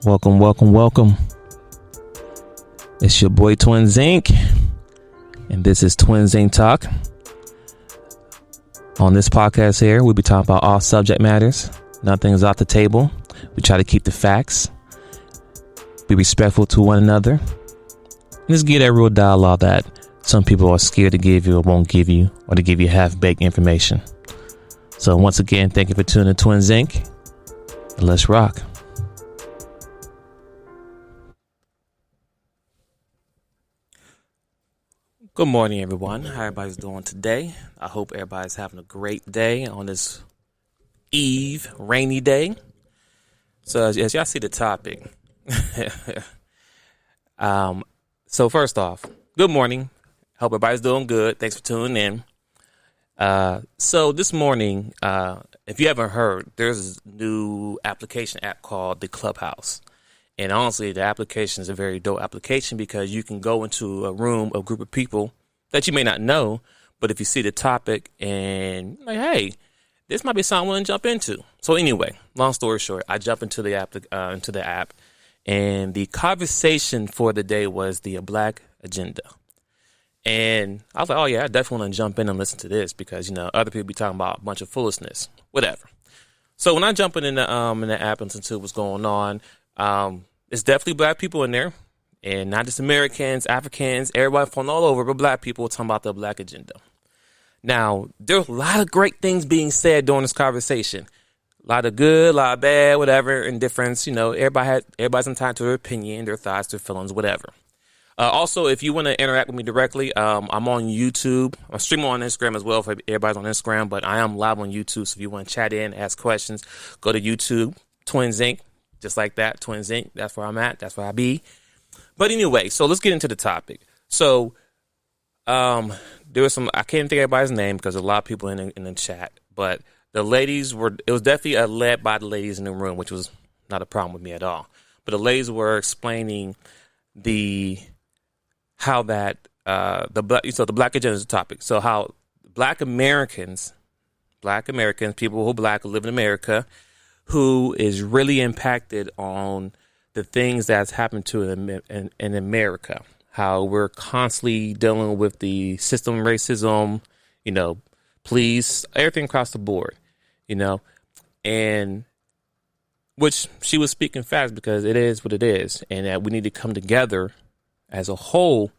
Welcome, welcome, welcome. It's your boy Twinsinc, and this is Twinsinc Talk. On this podcast here, we'll be talking about all subject matters. Nothing is off the table. We try to keep the facts, be respectful to one another, and just get that real dialogue that some people are scared to give you or won't give you, or to give you half-baked information. So once again, thank you for tuning in to Twinsinc, and let's rock. Good morning, everyone. How everybody's doing today? I hope everybody's having a great day on this rainy day. So as y'all see the topic. So first off, good morning. Hope everybody's doing good. Thanks for tuning in. So this morning, if you haven't heard, there's a new application app called the Clubhouse. And honestly, the application is a very dope application because you can go into a group of people that you may not know, but if you see the topic and like, hey, this might be something I want to jump into. So anyway, long story short, I jump into the app, and the conversation for the day was the Black agenda. And I was like, oh yeah, I definitely want to jump in and listen to this because, you know, other people be talking about a bunch of foolishness, whatever. So when I jump in the app and listen to what's going on, it's definitely Black people in there, and not just Americans, Africans, everybody from all over, but Black people talking about the Black agenda. Now, there's a lot of great things being said during this conversation. A lot of good, a lot of bad, whatever, indifference. You know, everybody's entitled to their opinion, their thoughts, their feelings, whatever. Also, if you want to interact with me directly, I'm on YouTube. I'm streaming on Instagram as well if everybody's on Instagram, but I am live on YouTube. So if you want to chat in, ask questions, go to YouTube, Twinsinc. Just like that, Twinsinc. That's where I'm at. That's where I be. But anyway, so let's get into the topic. So, there was I can't think of everybody's name because a lot of people in the chat, but the ladies it was definitely led by the ladies in the room, which was not a problem with me at all. But the ladies were explaining the Black agenda is the topic. So how Black Americans, people who are Black who live in America, who is really impacted on the things that's happened to in America, how we're constantly dealing with the system racism, you know, police, everything across the board, you know, and which she was speaking fast because it is what it is, and that we need to come together as a whole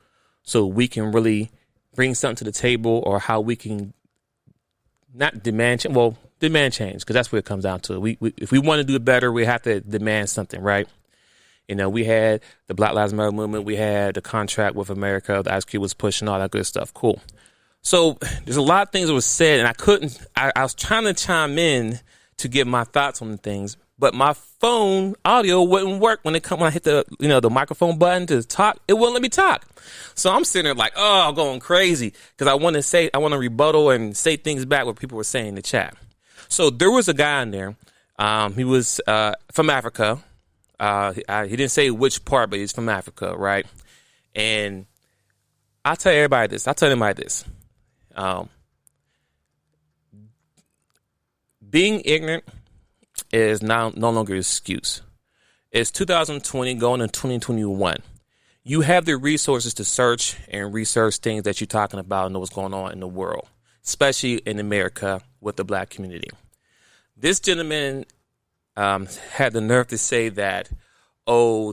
so we can really bring something to the table, or how we can not demand change, demand change, because that's what it comes down to. If we want to do it better, we have to demand something, right? You know, we had the Black Lives Matter movement, we had the contract with America, the Ice Cube was pushing all that good stuff. Cool. So there's a lot of things that was said, and I was trying to chime in to get my thoughts on the things, but my phone audio wouldn't work when I hit the microphone button to talk. It wouldn't let me talk. So I'm sitting there like, I'm going crazy because I want to rebuttal and say things back what people were saying in the chat. So there was a guy in there. He was from Africa. He didn't say which part, but he's from Africa, right? And I'll tell everybody this. Being ignorant is no longer an excuse. It's 2020 going into 2021. You have the resources to search and research things that you're talking about and know what's going on in the world, especially in America with the Black community. This gentleman had the nerve to say that,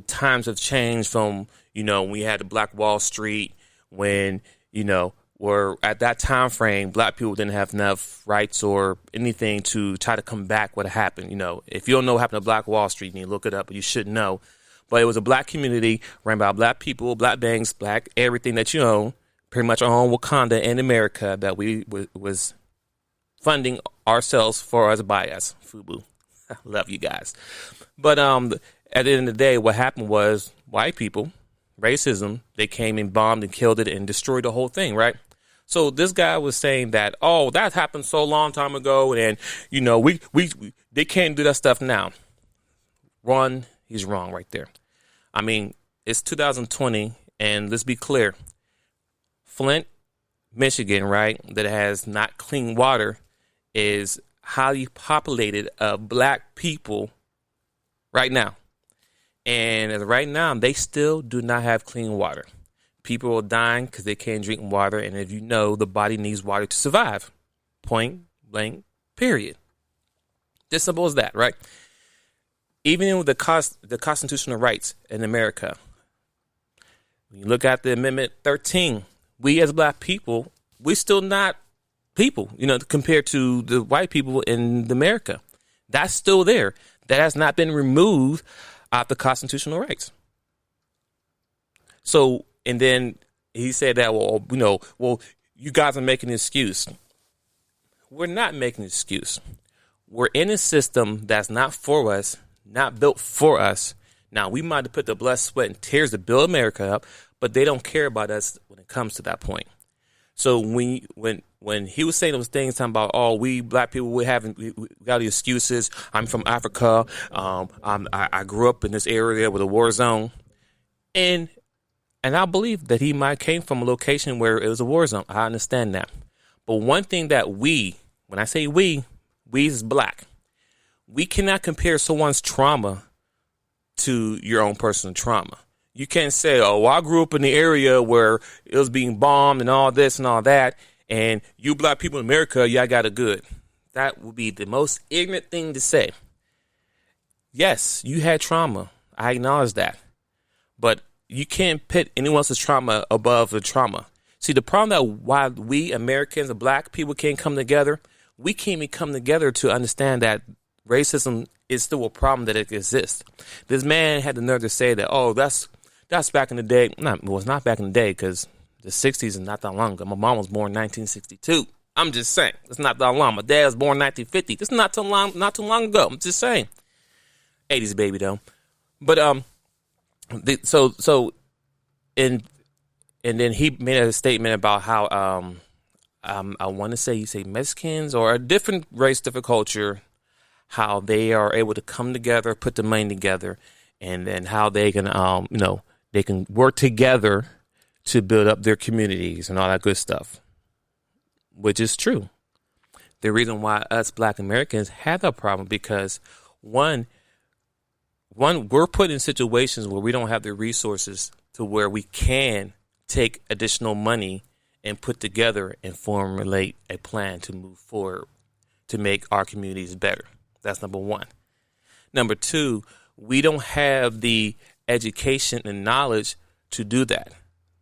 times have changed from, we had the Black Wall Street when, where at that time frame, Black people didn't have enough rights or anything to try to come back what happened. If you don't know what happened to Black Wall Street, you look it up, you should know. But it was a Black community ran by Black people, Black banks, Black everything that you own, pretty much own Wakanda and America that we was funding ourselves for us by us. FUBU. I love you guys. But at the end of the day, what happened was white people, racism, they came and bombed and killed it and destroyed the whole thing, right? So this guy was saying that, that happened so long time ago, and they can't do that stuff now. He's wrong right there. I mean, it's 2020, and let's be clear. Flint, Michigan, right, that has not clean water, is highly populated of Black people right now. And as of right now, they still do not have clean water. People are dying because they can't drink water. And if you know, the body needs water to survive. Point blank, period. Just simple as that, right? Even with the constitutional rights in America, when you look at the Amendment 13, we as black people, we still not people, compared to the white people in America. That's still there. That has not been removed out the constitutional rights. So, and then he said that, well, you guys are making an excuse. We're not making an excuse. We're in a system that's not for us, not built for us. Now, we might have put the blood, sweat, and tears to build America up, but they don't care about us when it comes to that point. So when he was saying those things, talking about, oh, we black people, we got the excuses. I'm from Africa. I grew up in this area with a war zone, and I believe that he might came from a location where it was a war zone. I understand that, but one thing that when I say we is black, we cannot compare someone's trauma to your own personal trauma. You can't say, oh, well, I grew up in the area where it was being bombed and all this and all that, and you black people in America, y'all got it good. That would be the most ignorant thing to say. Yes, you had trauma. I acknowledge that. But you can't pit anyone else's trauma above the trauma. See, the problem that why we Americans and black people can't come together, we can't even come together to understand that racism is still a problem, that it exists. This man had the nerve to say that, oh, that's back in the day. It's not back in the day, because the 60s is not that long ago. My mom was born in 1962. I'm just saying. It's not that long. My dad was born in 1950. It's not too long ago. I'm just saying. 80s baby, though. But, and then he made a statement about how, I want to say, you say Mexicans or a different race, different culture, how they are able to come together, put the money together, and then how they can, they can work together to build up their communities and all that good stuff, which is true. The reason why us black Americans have that problem, because one, we're put in situations where we don't have the resources to where we can take additional money and put together and formulate a plan to move forward to make our communities better. That's number one. Number two, we don't have the education and knowledge to do that.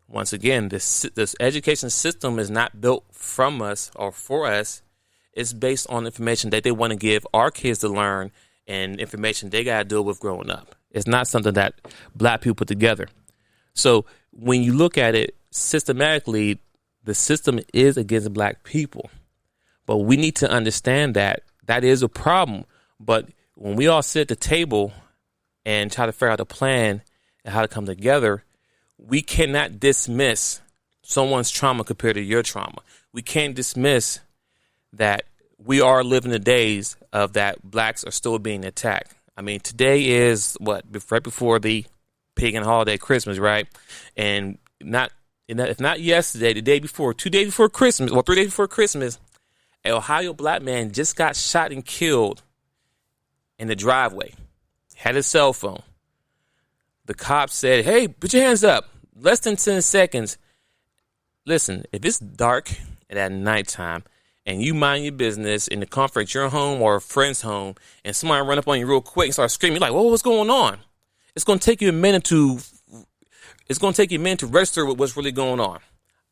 Once again, this education system is not built from us or for us. It's based on information that they want to give our kids to learn and information they got to deal with growing up. It's not something that black people put together. So when you look at it systematically, the system is against black people. But we need to understand that is a problem. But when we all sit at the table and try to figure out a plan and how to come together, we cannot dismiss someone's trauma compared to your trauma. We can't dismiss that we are living the days of that blacks are still being attacked. I mean, today is right before the pagan holiday, Christmas, right? And if not yesterday, the day before, 2 days before Christmas, or 3 days before Christmas, an Ohio black man just got shot and killed in the driveway. Had a cell phone. The cop said, hey, put your hands up. Less than 10 seconds. Listen, if it's dark and at nighttime and you mind your business in the comfort of your home or a friend's home and somebody run up on you real quick and start screaming, you're like, what's going on? It's going to take you a minute to register with what's really going on.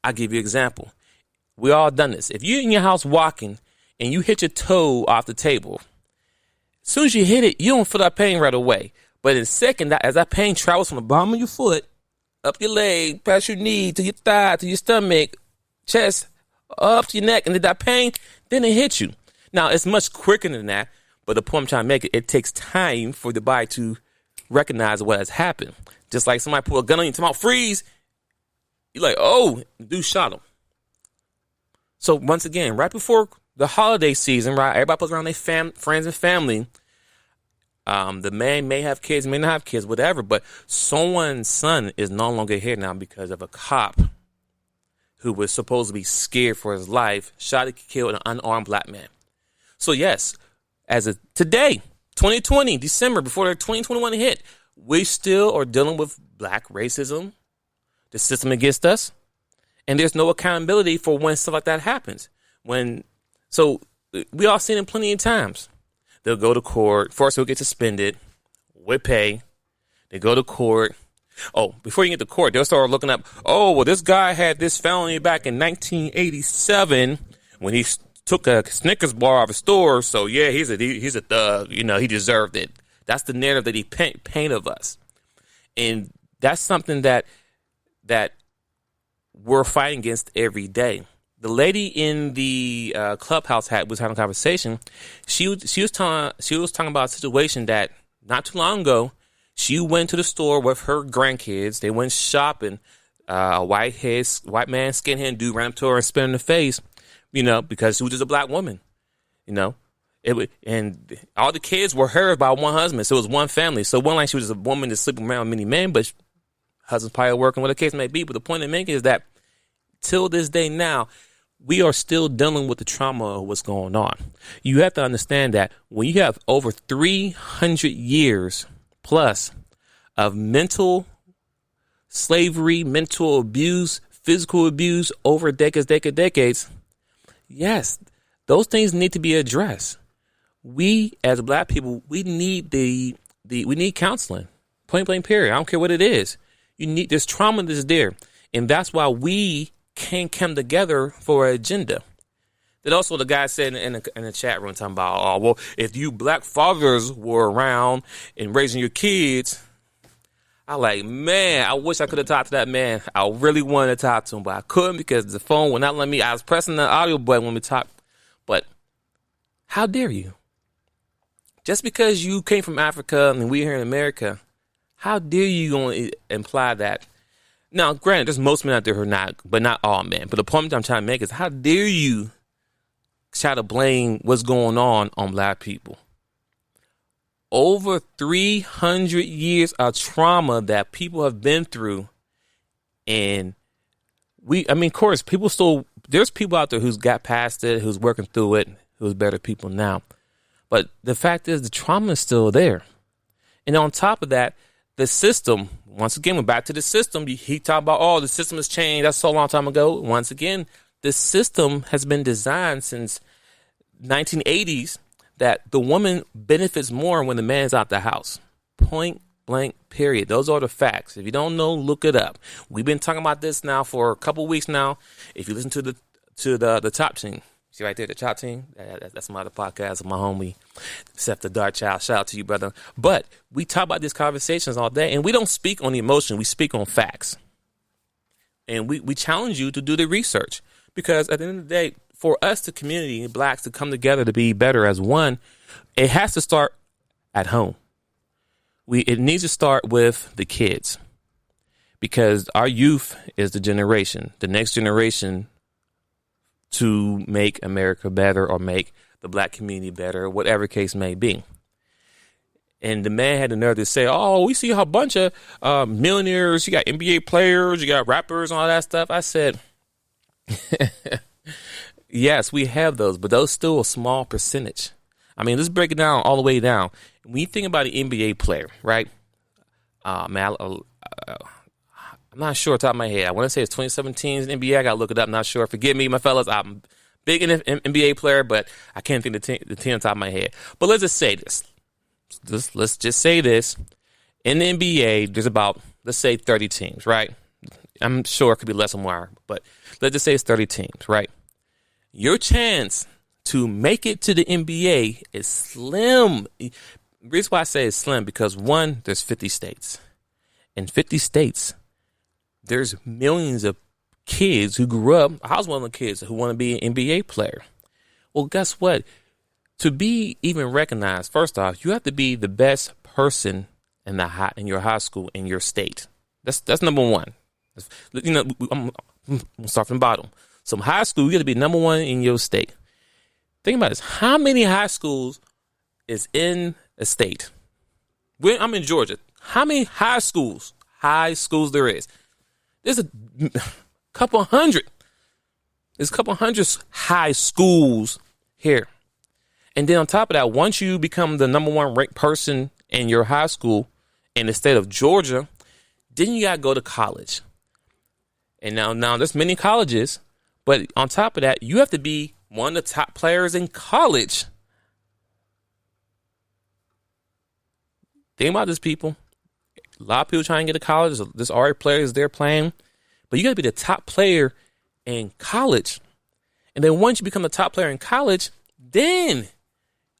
I'll give you an example. We all done this. If you're in your house walking and you hit your toe off the table, as soon as you hit it, you don't feel that pain right away. But in a second, as that pain travels from the bottom of your foot, up your leg, past your knee, to your thigh, to your stomach, chest, up to your neck, and then that pain, then it hits you. Now, it's much quicker than that, but the point I'm trying to make, it takes time for the body to recognize what has happened. Just like somebody pull a gun on you, talking about freeze, you're like, oh, dude shot him. So once again, right before the holiday season, right, everybody puts around their friends and family. The man may have kids, may not have kids, whatever, but someone's son is no longer here now because of a cop who was supposed to be scared for his life, shot and killed an unarmed black man. So yes, today, 2020, December, before the 2021 hit, we still are dealing with black racism, the system against us, and there's no accountability for when stuff like that happens. So we all seen it plenty of times. They'll go to court. First, they'll get suspended with pay. They go to court. Oh, before you get to court, they'll start looking up. Oh, well, this guy had this felony back in 1987 when he took a Snickers bar off a store. So yeah, he's a thug. He deserved it. That's the narrative that he paint of us, and that's something that we're fighting against every day. The lady in the Clubhouse was having a conversation. She was talking about a situation that not too long ago, she went to the store with her grandkids. They went shopping. A white man, skinhead dude ran up to her and spit in the face, because she was just a black woman, and all the kids were hers by one husband. So it was one family. So it wasn't like she was just a woman that's sleeping around with many men, but husband's probably working, whatever the case may be. But the point I'm making is that till this day now, we are still dealing with the trauma of what's going on. You have to understand that when you have over 300 years plus of mental slavery, mental abuse, physical abuse over decades, yes, those things need to be addressed. We as black people, we need we need counseling. Point blank period. I don't care what it is. There's trauma that's there. And that's why we can come together for an agenda. Then also the guy said in the chat room talking about, oh, well, if you black fathers were around and raising your kids, man, I wish I could have talked to that man. I really wanted to talk to him, but I couldn't because the phone would not let me. I was pressing the audio button when we talked. But how dare you? Just because you came from Africa and we're here in America, how dare you going to imply that? Now, granted, there's most men out there who are not, but not all men. But the point I'm trying to make is, how dare you try to blame what's going on black people? Over 300 years of trauma that people have been through. And of course, there's people out there who's got past it, who's working through it, who's better people now. But the fact is, the trauma is still there. And on top of that, the system, once again, we're back to the system. He talked about, the system has changed. That's so long time ago. Once again, the system has been designed since 1980s that the woman benefits more when the man's out the house. Point blank, period. Those are the facts. If you don't know, look it up. We've been talking about this now for a couple of weeks now. If you listen to the top team, see right there, the top team. That's my other podcast, my homie, Seth the Dark Child. Shout out to you, brother. But we talk about these conversations all day, and we don't speak on the emotion. We speak on facts. And we challenge you to do the research, because at the end of the day, for us, the community, blacks, to come together to be better as one, it has to start at home. It needs to start with the kids, because our youth is the next generation to make America better or make the black community better, whatever case may be. And the man had the nerve to say, we see a bunch of millionaires. You got NBA players, you got rappers, and all that stuff. I said, yes, we have those, but those still a small percentage. Let's break it down all the way down. When you think about an NBA player, right? I'm not sure off the top of my head. I want to say it's 2017's NBA. I got to look it up. Not sure. Forgive me, my fellas. I'm big in NBA player, but I can't think of the team on top of my head. But let's just say this. Let's just say this. In the NBA, there's about, let's say, 30 teams, right? I'm sure it could be less or more, but let's just say it's 30 teams, right? Your chance to make it to the NBA is slim. The reason why I say it's slim, because one, there's 50 states. In 50 states, there's millions of kids who grew up. I was one of the kids who want to be an NBA player. Well, guess what? To be even recognized, first off, you have to be the best person in your high school in your state. That's number one. I'm start from the bottom. So high school, you got to be number one in your state. Think about this. How many high schools is in a state? I'm in Georgia. How many high schools there is? There's a couple hundred. There's a couple hundred high schools here. And then on top of that, once you become the number one ranked person in your high school in the state of Georgia, then you got to go to college. And now there's many colleges, but on top of that, you have to be one of the top players in college. Think about this, people. A lot of people trying to get to college. There's already players there playing, but you got to be the top player in college. And then once you become the top player in college, then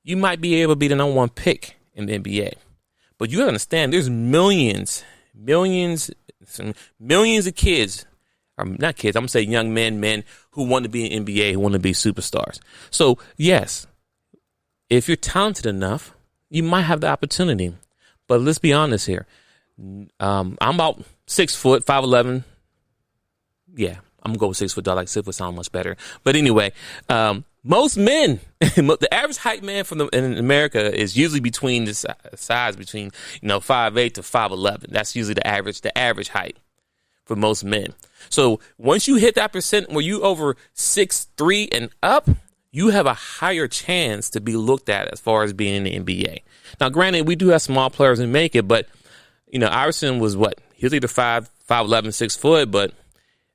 you might be able to be the number one pick in the NBA. But you got to understand, there's millions of kids, or not kids, I'm going to say young men who want to be in NBA, who want to be superstars. So, yes, if you're talented enough, you might have the opportunity. But let's be honest here. I'm about 6 foot, 5'11". Yeah, I'm going to go with 6 foot. I like 6 foot sound much better. But anyway, most men, the average height man in America is usually between the size between 5'8" to 5'11". That's usually the average height for most men. So once you hit that percent where you over 6'3" and up, you have a higher chance to be looked at as far as being in the NBA. Now, granted, we do have small players who make it, but Iverson was what? He was either 5'11", 6 foot, but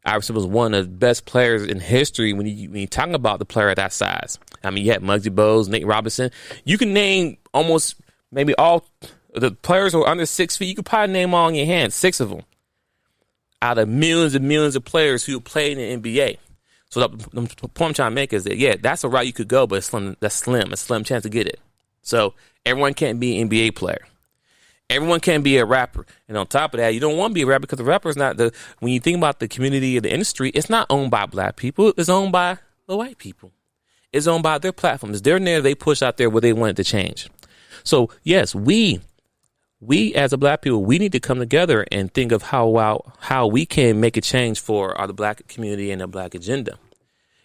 Iverson was one of the best players in history when you talk about the player at that size. I mean, you had Muggsy Bogues, Nate Robinson. You can name almost maybe all the players who are under 6 feet. You could probably name all in your hand, 6 of them, out of millions and millions of players who played in the NBA. So the point I'm trying to make is that, yeah, that's a route you could go, but that's slim. A slim chance to get it. So everyone can't be an NBA player. Everyone can be a rapper. And on top of that, you don't want to be a rapper because the rapper is not when you think about the community of the industry, it's not owned by black people. It's owned by the white people. It's owned by their platforms. They're there, they push out there where they want it to change. So yes, we as a black people, we need to come together and think of how we can make a change for the black community and the black agenda.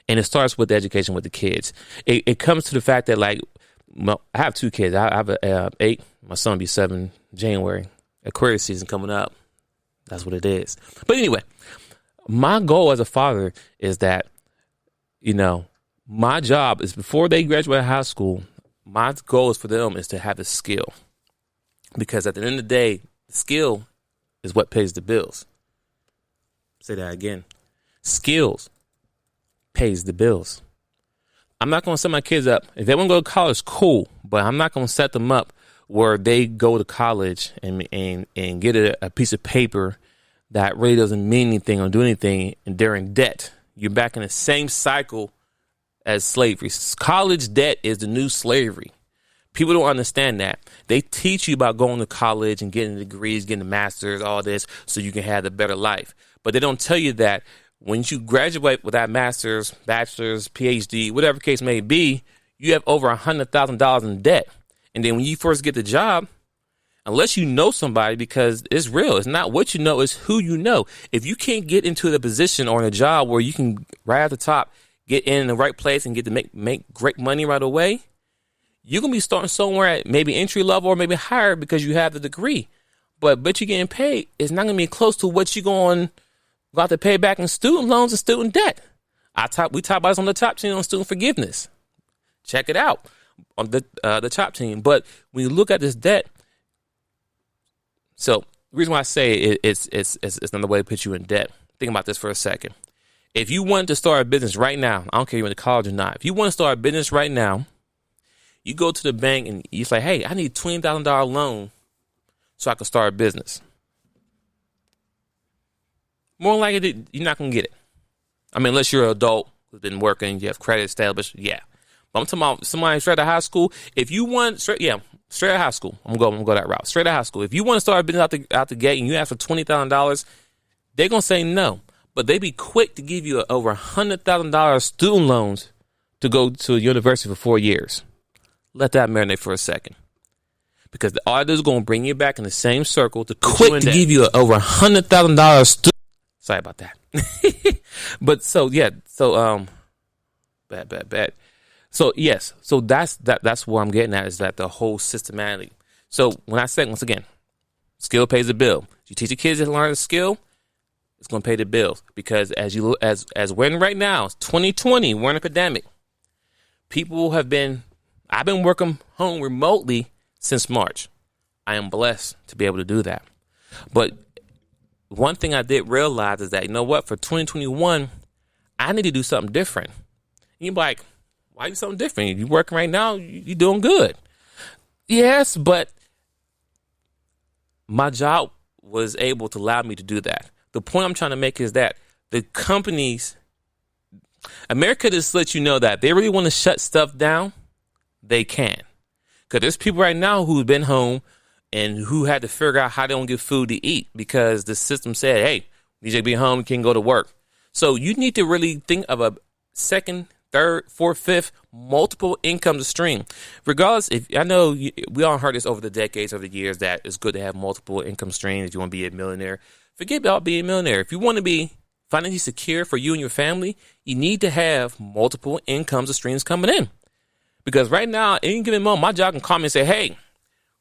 And it starts with the education with the kids. It comes to the fact that, like, I have 2 kids. I have 8. My son will be 7 January. Aquarius season coming up. That's what it is. But anyway, my goal as a father is that, my job is before they graduate high school, my goal is for them is to have a skill. Because at the end of the day, the skill is what pays the bills. Say that again. Skills pays the bills. I'm not going to set my kids up. If they want to go to college, cool. But I'm not going to set them up where they go to college and get a piece of paper that really doesn't mean anything or do anything, and they're in debt. You're back in the same cycle as slavery. College debt is the new slavery. People don't understand that. They teach you about going to college and getting degrees, getting a master's, all this, so you can have a better life. But they don't tell you that when you graduate with that master's, bachelor's, PhD, whatever case may be, you have over $100,000 in debt. And then when you first get the job, unless you know somebody, because it's real, it's not what you know, it's who you know. If you can't get into the position or in a job where you can, right at the top, get in the right place and get to make great money right away, you're going to be starting somewhere at maybe entry level or maybe higher because you have the degree. But you're getting paid, it's not going to be close to what you're going to have to pay back in student loans and student debt. We talk about this on the top team on student forgiveness. Check it out on the top team. But when you look at this debt, so the reason why I say it's another way to put you in debt. Think about this for a second. If you want to start a business right now, I don't care if you're in college or not. If you want to start a business right now, you go to the bank and you say, hey, I need a $20,000 loan so I can start a business. More likely, you're not going to get it. I mean, unless you're an adult who's been working, you have credit established, yeah. But I'm talking about somebody straight out of high school. If you want, straight out of high school, I'm going to go that route. Straight out of high school. If you want to start a business out the gate and you ask for $20,000, they're going to say no. But they be quick to give you over $100,000 student loans to go to a university for 4 years. Let that marinate for a second. Because the auditor is going to bring you back in the same circle to quick to give you over $100,000 student. Sorry about that. But so, yeah. So, bad. So, yes. So that's where I'm getting at, is that the whole systematically. So when I say, once again, skill pays the bill. You teach your kids to learn a skill, it's going to pay the bills. Because as we're in right now, it's 2020, we're in a pandemic. I've been working home remotely since March. I am blessed to be able to do that. But one thing I did realize is that, you know what, for 2021, I need to do something different. You're like, why you something different? You working right now, you're doing good. Yes, but my job was able to allow me to do that. The point I'm trying to make is that the companies, America just lets you know that they really want to shut stuff down, they can. Because there's people right now who've been home and who had to figure out how they don't get food to eat because the system said, hey, you need to be home, you can go to work. So you need to really think of a second, third, fourth, fifth, multiple income stream. Regardless, if I know we all heard this over the decades, over the years, that it's good to have multiple income streams if you want to be a millionaire. Forget about being a millionaire. If you want to be financially secure for you and your family, you need to have multiple incomes streams coming in. Because right now, any given moment, my job can call me and say, hey,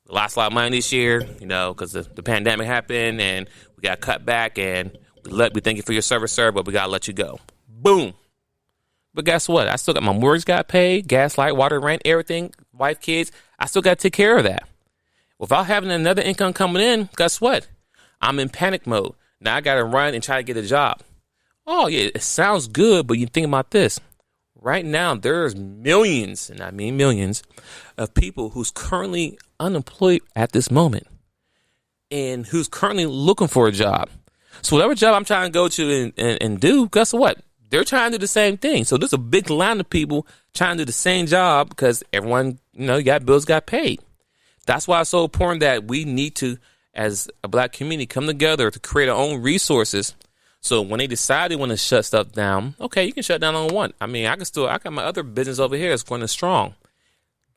we lost a lot of money this year, because the pandemic happened and we got cut back and we thank you for your service, sir, but we got to let you go. Boom. But guess what? I still got my mortgage got paid, gas, light, water, rent, everything, wife, kids. I still got to take care of that. Without having another income coming in, guess what? I'm in panic mode. Now I got to run and try to get a job. Oh, yeah, it sounds good, but you think about this. Right now, there's millions, and I mean millions, of people who's currently unemployed at this moment and who's currently looking for a job. So whatever job I'm trying to go to and do, guess what? They're trying to do the same thing. So there's a big line of people trying to do the same job because everyone, got bills, got paid. That's why it's so important that we need to, as a black community, come together to create our own resources. So when they decide they want to shut stuff down, okay, you can shut down on one. I mean, I got my other business over here that's going strong.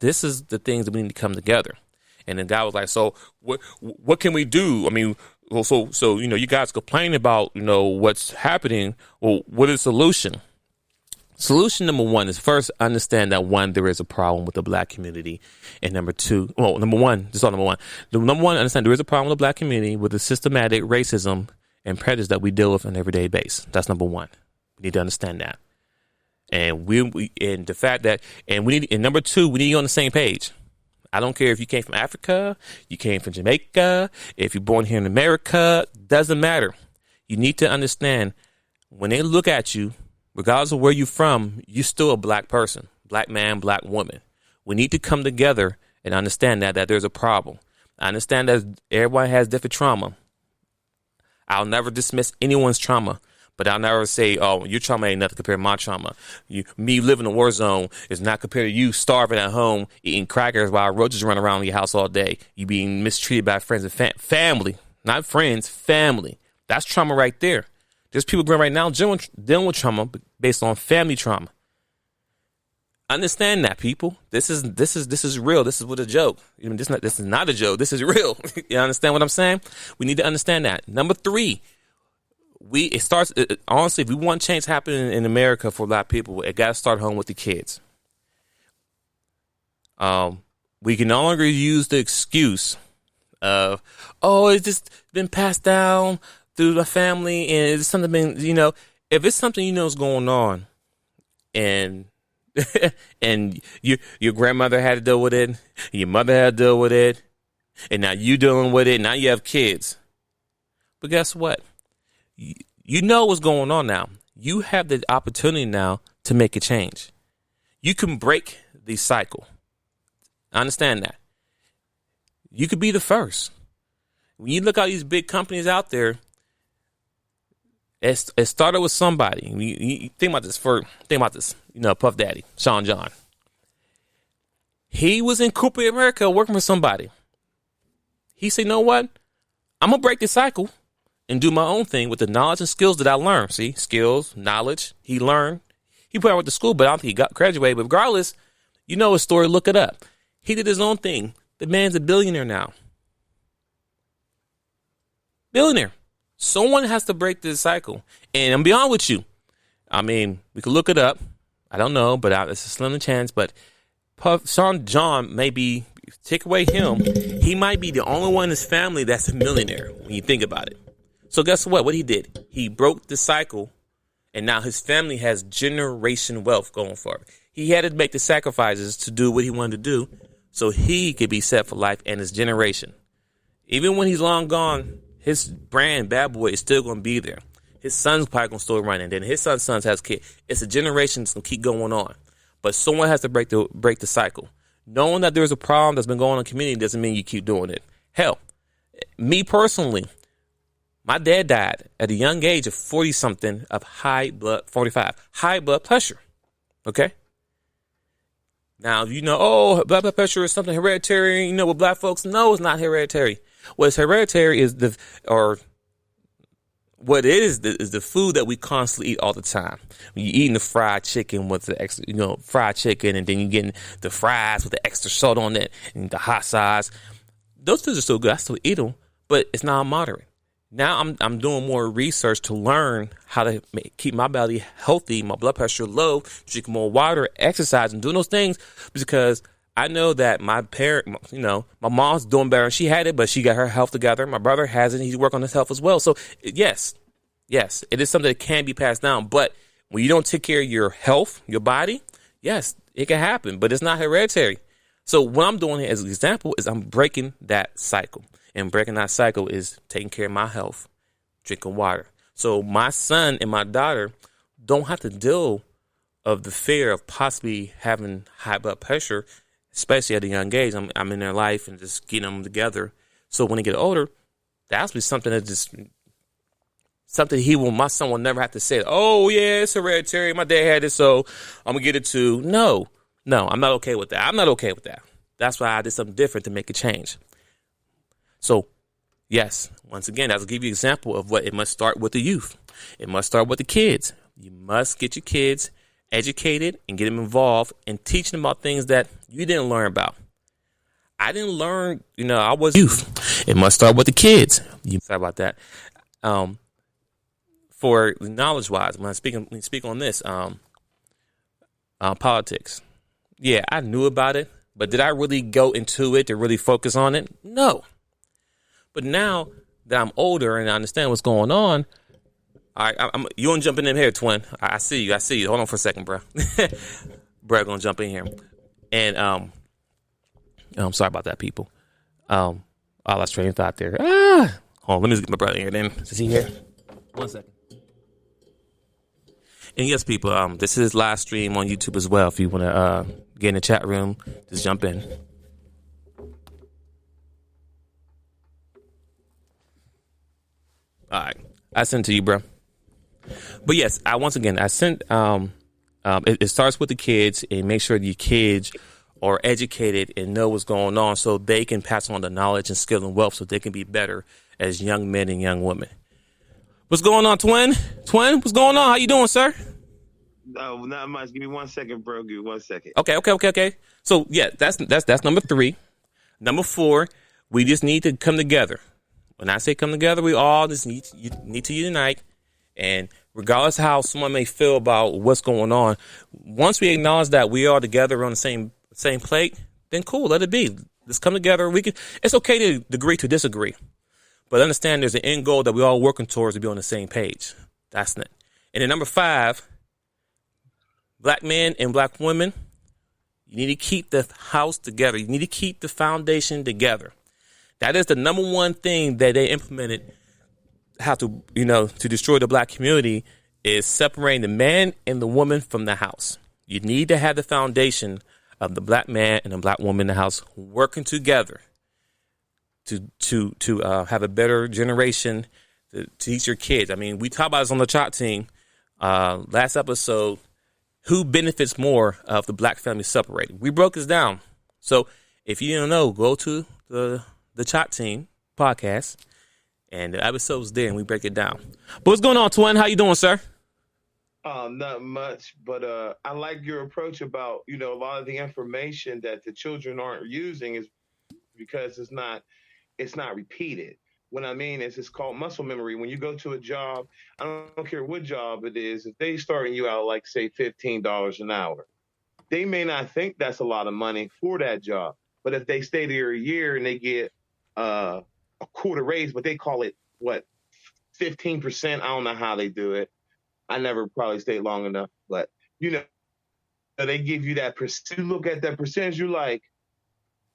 This is the things that we need to come together. And the guy was like, so what can we do? I mean, well, so you guys complain about, what's happening. Well, what is the solution? Solution number one is first understand that one, there is a problem with the black community. And number two, number one, understand there is a problem with the black community with the systematic racism and prejudice that we deal with on an everyday basis. That's number one. We need to understand that. And and the fact that, and number two, we need to be on the same page. I don't care if you came from Africa, you came from Jamaica, if you're born here in America, doesn't matter. You need to understand when they look at you, regardless of where you're from, you're still a black person, black man, black woman. We need to come together and understand that there's a problem. I understand that everyone has different trauma. I'll never dismiss anyone's trauma, but I'll never say, oh, your trauma ain't nothing compared to my trauma. Me living in a war zone is not compared to you starving at home, eating crackers while roaches run around your house all day. You being mistreated by friends and family, not friends, family. That's trauma right there. There's people going right now dealing with trauma based on family trauma. Understand that, people. This is real. This is what a joke. This is not a joke. This is real. You understand what I'm saying? We need to understand that. Number three, honestly, if we want change to happen in America for a lot of people, it got to start home with the kids. We can no longer use the excuse of, it's just been passed down through the family and it's something if it's something is going on and and your grandmother had to deal with it, your mother had to deal with it, and now you dealing with it, now you have kids. But guess what? You know what's going on now. You have the opportunity now to make a change. You can break the cycle. Understand that. You could be the first. When you look at these big companies out there, it started with somebody. You think about this. Puff Daddy, Sean John. He was in corporate America working for somebody. He said, you know what? I'm going to break the cycle and do my own thing with the knowledge and skills that I learned. See, skills, knowledge, he learned. He probably went to school, but I don't think he graduated. But regardless, his story, look it up. He did his own thing. The man's a billionaire now. Billionaire. Someone has to break this cycle. And I'm beyond with you. I mean, we could look it up. I don't know, but it's a slim chance. But Sean John take away him, he might be the only one in his family that's a millionaire when you think about it. So guess what? What he did? He broke the cycle, and now his family has generation wealth going for him. He had to make the sacrifices to do what he wanted to do so he could be set for life and his generation. Even when he's long gone, his brand, Bad Boy, is still going to be there. His son's probably going to still run it. Then his son's has kids. It's a generation that's going to keep going on. But someone has to break the cycle. Knowing that there's a problem that's been going on in the community doesn't mean you keep doing it. Hell, me personally, my dad died at a young age of 40-something of 45, high blood pressure. Okay? Now, blood pressure is something hereditary, with black folks. No, it's not hereditary. What's hereditary is what it is the food that we constantly eat all the time. When you're eating the fried chicken with the extra, fried chicken, and then you're getting the fries with the extra salt on it and the hot sauce. Those foods are still good. I still eat them, but it's not moderate. Now I'm doing more research to learn how to keep my body healthy, my blood pressure low, drinking more water, exercise, and doing those things because I know that my my mom's doing better. She had it, but she got her health together. My brother has it. He's working on his health as well. So yes, it is something that can be passed down. But when you don't take care of your health, your body, yes, it can happen, but it's not hereditary. So what I'm doing here as an example is I'm breaking that cycle. And breaking that cycle is taking care of my health, drinking water. So my son and my daughter don't have to deal of the fear of possibly having high blood pressure, especially at a young age. I'm in their life and just getting them together. So when they get older, that's be something that my son will never have to say, oh yeah, it's hereditary. My dad had it, so I'm gonna get it too. No, I'm not okay with that. I'm not okay with that. That's why I did something different to make a change. So, yes, once again, I'll give you an example of what it must start with the youth. It must start with the kids. You must get your kids educated and get them involved and teach them about things that you didn't learn about. I didn't learn, I was youth. It must start with the kids. Sorry about that. For knowledge-wise, when I speak on this, politics. Yeah, I knew about it, but did I really go into it to really focus on it? No. But now that I'm older and I understand what's going on, you want to jump in here, twin? I see you. Hold on for a second, bro. Bro, gonna jump in here, and I'm sorry about that, people. I lost train of thought there. Hold on, let me just get my brother here. Then is he here? 1 second. And yes, people, this is live stream on YouTube as well. If you want to get in the chat room, just jump in. All right, I sent it to you, bro. But yes, I sent. It starts with the kids, and make sure your kids are educated and know what's going on, so they can pass on the knowledge and skill and wealth, so they can be better as young men and young women. What's going on, twin? Twin, what's going on? How you doing, sir? No, not much. Give me 1 second, bro. Give me 1 second. Okay. So yeah, that's number 3. Number 4, we just need to come together. When I say come together, we all just need to unite. And regardless of how someone may feel about what's going on, once we acknowledge that we are together on the same plate, then cool, let it be. Let's come together. It's okay to agree to disagree, but understand there's an end goal that we're all working towards to be on the same page. That's it. And then number 5, black men and black women, you need to keep the house together. You need to keep the foundation together. That is the number one thing that they implemented to destroy the black community, is separating the man and the woman from the house. You need to have the foundation of the black man and the black woman in the house working together to have a better generation to teach your kids. I mean, we talked about this on the chat team last episode. Who benefits more of the black family separating? We broke this down. So if you don't know, go to the chat team podcast, and the episode's there, and we break it down. But what's going on, twin? How you doing, sir? Not much, but I like your approach about, a lot of the information that the children aren't using is because it's not repeated. What I mean is it's called muscle memory. When you go to a job, I don't care what job it is, if they starting you out like, say, $15 an hour, they may not think that's a lot of money for that job. But if they stay there a year and they get a quarter raise, but they call it, 15%? I don't know how they do it. I never probably stayed long enough. But, they give you that percent. You look at that percentage, you're like,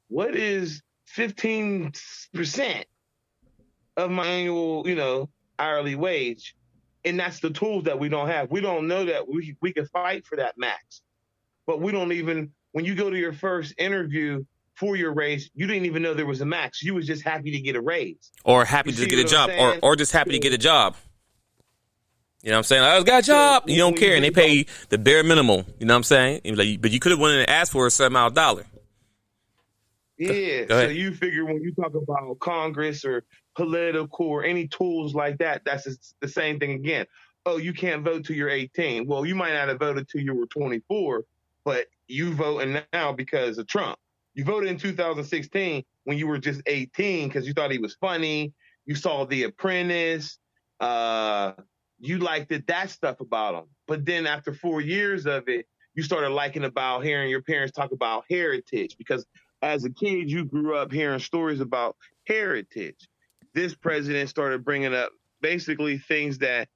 what is 15%? of my annual, hourly wage. And that's the tools that we don't have. We don't know that we can fight for that max. But we don't even, when you go to your first interview for your raise, you didn't even know there was a max. You was just happy to get a raise. Or happy to get a job, or just happy to get a job. You know what I'm saying? I got a job. You don't care. And they pay the bare minimum. You know what I'm saying? But you could have went in and asked for a certain amount of dollar. Yeah. So you figure when you talk about Congress or political or any tools like that, that's the same thing again. Oh, you can't vote till you're 18. Well, you might not have voted till you were 24, but you voting now because of Trump. You voted in 2016 when you were just 18 because you thought he was funny. You saw The Apprentice. You liked that stuff about him. But then after 4 years of it, you started liking about hearing your parents talk about heritage because as a kid, you grew up hearing stories about heritage. This president started bringing up basically things that,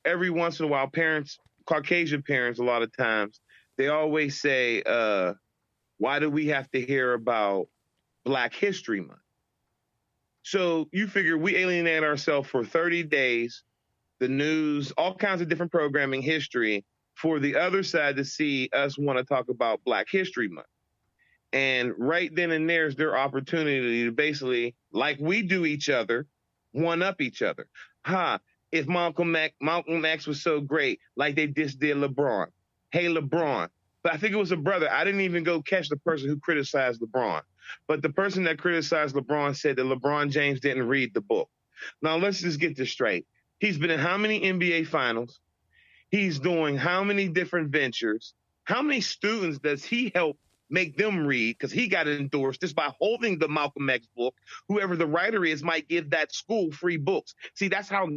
every once in a while, parents, Caucasian parents, a lot of times, they always say, why do we have to hear about Black History Month? So you figure we alienate ourselves for 30 days, the news, all kinds of different programming, history, for the other side to see us want to talk about Black History Month. And right then and there is their opportunity to basically, like we do each other, one up each other. If Malcolm X was so great, like they just did LeBron. Hey, LeBron. But I think it was a brother. I didn't even go catch the person who criticized LeBron. But the person that criticized LeBron said that LeBron James didn't read the book. Now, let's just get this straight. He's been in how many NBA finals? He's doing how many different ventures? How many students does he help make them read? Because he got endorsed just by holding the Malcolm X book. Whoever the writer is might give that school free books. See, that's how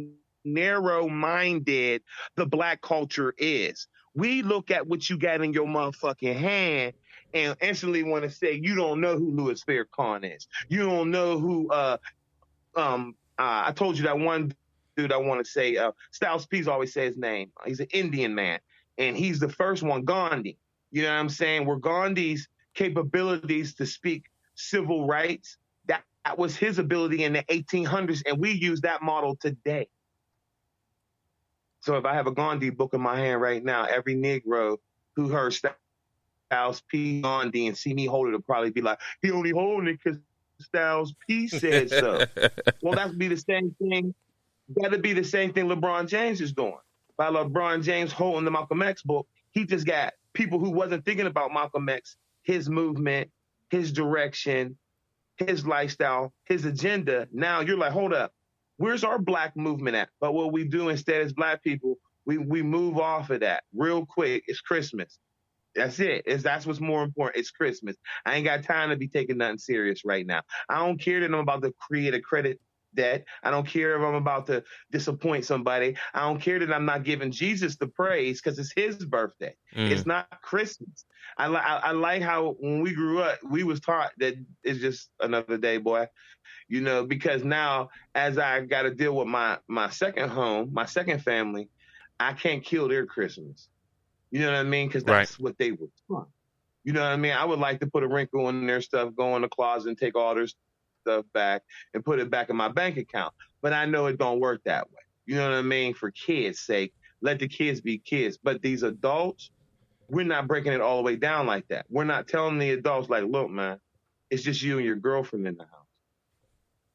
narrow-minded the Black culture is. We look at what you got in your motherfucking hand and instantly want to say, you don't know who Louis Farrakhan is. You don't know who, I told you that one dude I want to say, Styles P's always say his name. He's an Indian man, and he's the first one, Gandhi. You know what I'm saying? Where Gandhi's capabilities to speak civil rights, that was his ability in the 1800s, and we use that model today. So if I have a Gandhi book in my hand right now, every Negro who heard Styles P. Gandhi and see me hold it will probably be like, he only holding it because Styles P said so. Well, that'd be the same thing. That'd be the same thing LeBron James is doing. By LeBron James holding the Malcolm X book, he just got people who wasn't thinking about Malcolm X, his movement, his direction, his lifestyle, his agenda. Now you're like, hold up. Where's our Black movement at? But what we do instead as Black people, we move off of that real quick. It's Christmas. That's it. That's what's more important. It's Christmas. I ain't got time to be taking nothing serious right now. I don't care that I'm about to create a credit debt. I don't care if I'm about to disappoint somebody. I don't care that I'm not giving Jesus the praise because it's his birthday. It's not Christmas. I like how when we grew up, we was taught that it's just another day, boy. Because now as I got to deal with my second home, my second family, I can't kill their Christmas. You know what I mean? Because that's what they were taught. You know what I mean? I would like to put a wrinkle in their stuff, go in the closet and take all their stuff back and put it back in my bank account. But I know it don't work that way. You know what I mean? For kids' sake, let the kids be kids. But these adults, we're not breaking it all the way down like that. We're not telling the adults like, look, man, it's just you and your girlfriend in the house.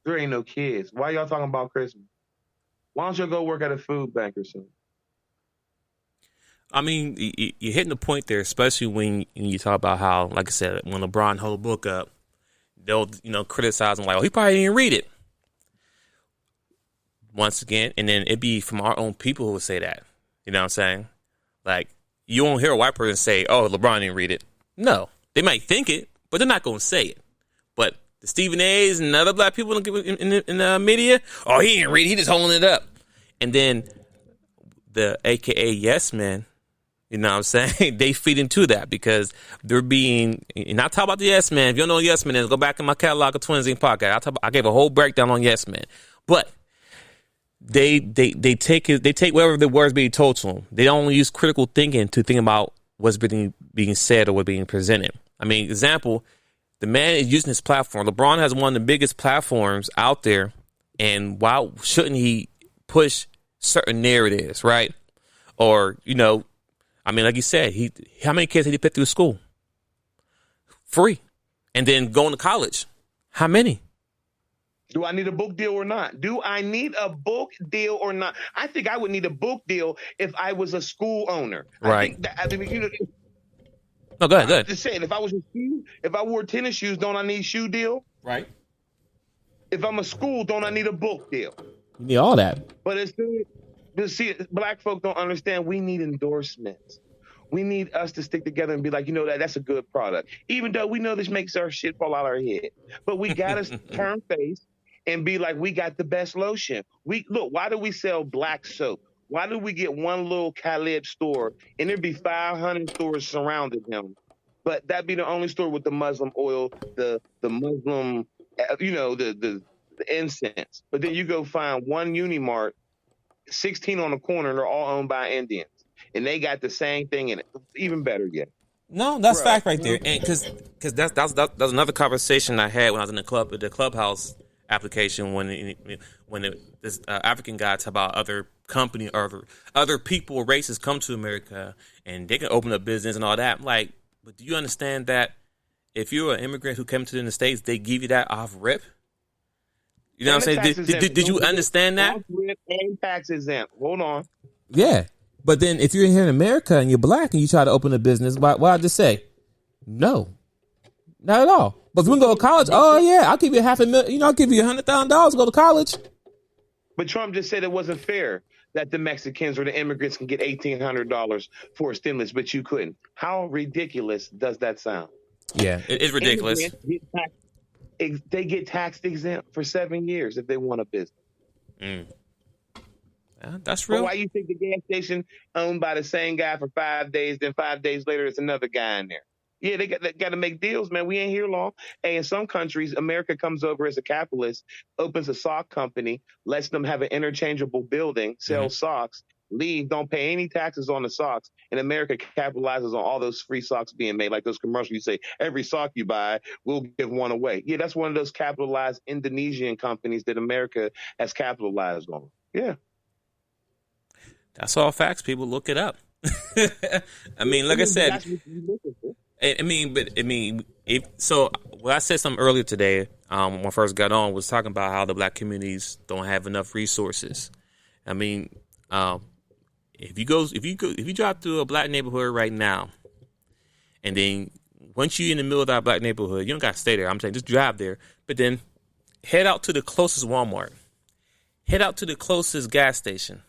There ain't no kids. Why y'all talking about Christmas? Why don't y'all go work at a food bank or something? I mean, you're hitting the point there, especially when you talk about how, like I said, when LeBron hold a book up, they'll, criticize him like, oh, he probably didn't read it. Once again, and then it'd be from our own people who would say that. You know what I'm saying? Like, you won't hear a white person say, oh, LeBron didn't read it. No. They might think it, but they're not going to say it. But the Stephen A's and other Black people in the media, oh, he didn't read it. He just holding it up. And then the AKA yes men, you know what I'm saying? They feed into that because they're being, and I talk about the yes men. If you don't know yes men, then go back in my catalog of Twinsinc podcast. I gave a whole breakdown on yes men. But they take whatever the words being told to them. They don't use critical thinking to think about what's being said or what's being presented. I mean, example, the man is using his platform. LeBron has one of the biggest platforms out there And why shouldn't he push certain narratives, right? Or, I mean, like you said, how many kids did he put through school? Free. And then going to college. How many? Do I need a book deal or not? Do I need a book deal or not? I think I would need a book deal if I was a school owner. Right. No, go ahead. I'm just saying, if I wore tennis shoes, don't I need shoe deal? Right. If I'm a school, don't I need a book deal? You need all that. But black folk don't understand. We need endorsements. We need us to stick together and be like, that's a good product. Even though we know this makes our shit fall out our head. But we got to turn face and be like, we got the best lotion. Why do we sell black soap? Why do we get one little Caleb store and there'd be 500 stores surrounding him? But that'd be the only store with the Muslim oil, the Muslim, the incense. But then you go find one Unimart, 16 on the corner, and they're all owned by Indians. And they got the same thing in it. This better yet. No, that's fact right there. And because that's another conversation I had when I was in the Clubhouse application when this African guy talked about other company or other people or races come to America and they can open up business and all that. I'm like, but do you understand that if you're an immigrant who came to the States, they give you that off rip? You know what I'm saying? Did you understand that? Off rip and tax exempt. Hold on. Yeah. But then if you're here in America and you're black and you try to open a business, why I just say no? Not at all. But if we go to college, oh yeah, I'll give you $500,000, I'll give you $100,000 to go to college. But Trump just said it wasn't fair that the Mexicans or the immigrants can get $1,800 for a stimulus, but you couldn't. How ridiculous does that sound? Yeah, it is ridiculous. They get tax exempt for 7 years if they want a business. Yeah, that's real. But why you think the gas station owned by the same guy for 5 days, then 5 days later it's another guy in there? Yeah, they got to make deals, man. We ain't here long. Hey, in some countries, America comes over as a capitalist, opens a sock company, lets them have an interchangeable building, sells socks, leave, don't pay any taxes on the socks, and America capitalizes on all those free socks being made, like those commercials you say, every sock you buy, we'll give one away. Yeah, that's one of those capitalized Indonesian companies that America has capitalized on. Yeah. That's all facts. People look it up. I mean, like I said, so what I said something earlier today, when I first got on, was talking about how the black communities don't have enough resources. I mean, if you drive through a black neighborhood right now, and then once you're in the middle of that black neighborhood, you don't got to stay there. I'm saying just drive there, but then head out to the closest Walmart, head out to the closest gas station,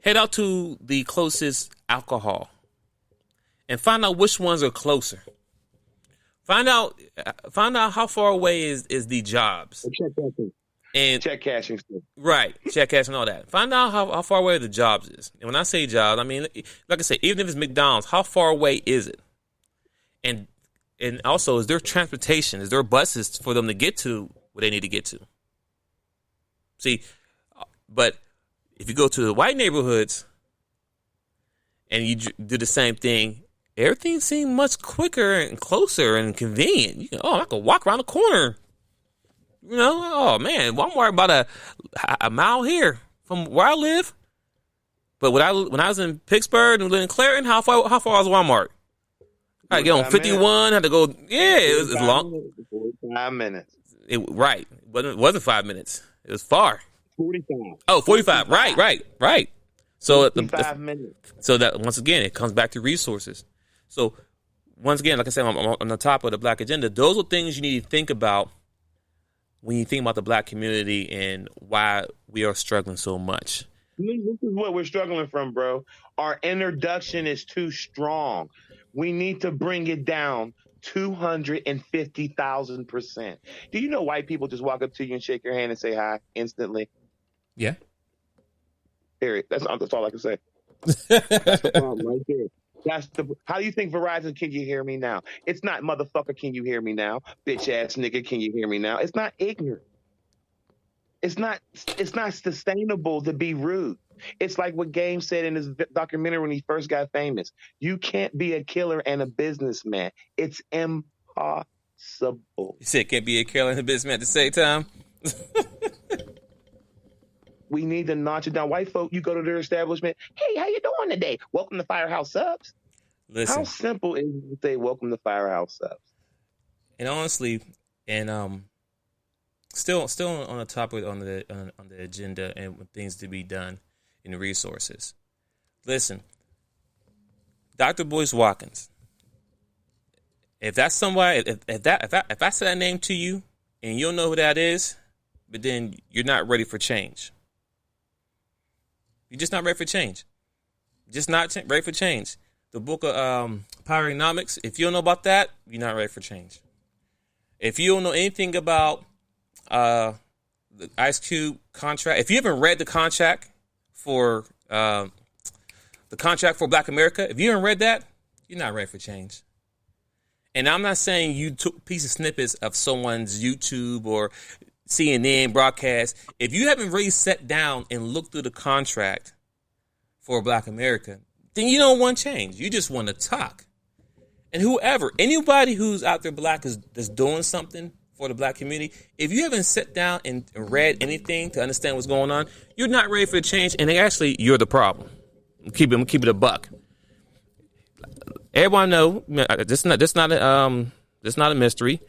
head out to the closest alcohol, and find out which ones are closer. Find out how far away is the jobs. And check cashing stuff. Right, check cash and all that. Find out how far away the jobs is. And when I say jobs, I mean, like I say, even if it's McDonald's, how far away is it? And also, is there transportation? Is there buses for them to get to where they need to get to? See, but if you go to the white neighborhoods and you do the same thing, everything seems much quicker and closer and convenient. I can walk around the corner. Oh man, Walmart about a mile here from where I live. But when I was in Pittsburgh and lived in Clarion, how far was Walmart? I had to get on 51. Had to go. Yeah, it was long. 45 minutes. Right. It wasn't 5 minutes. It was far. 45. Oh, 45. Right. So 5 minutes. So that once again, it comes back to resources. So once again, like I said, on the top of the black agenda, those are things you need to think about when you think about the black community and why we are struggling so much. This is what we're struggling from, bro. Our introduction is too strong. We need to bring it down 250,000%. Do you know white people just walk up to you and shake your hand and say hi instantly? Yeah. Period. That's all I can say. That's the problem right there. How do you think Verizon, can you hear me now? It's not motherfucker, can you hear me now? Bitch ass nigga, can you hear me now? It's not ignorant. It's not sustainable to be rude. It's like what Game said in his documentary when he first got famous. You can't be a killer and a businessman. It's impossible. You said can't be a killer and a businessman at the same time? we need to notch it down. White folk, you go to their establishment. Hey, how you doing today? Welcome to Firehouse Subs. Listen, how simple is it to say welcome to Firehouse Subs? And honestly, and still on the topic on the agenda and things to be done in the resources. Listen, Dr. Boyce Watkins. If that's somebody, if I say that name to you and you don't know who that is, but then you're not ready for change. You're just not ready for change. Just not ready for change. The book of Power Economics, if you don't know about that, you're not ready for change. If you don't know anything about the Ice Cube contract, if you haven't read the contract for Black America, if you haven't read that, you're not ready for change. And I'm not saying you took piece of snippets of someone's YouTube or CNN broadcast. If you haven't really sat down and looked through the contract for Black America, then you don't want change. You just want to talk. And anybody who's out there Black that's doing something for the Black community, if you haven't sat down and read anything to understand what's going on, you're not ready for the change. And actually, you're the problem. Keep it a buck. Everyone know this not a mystery.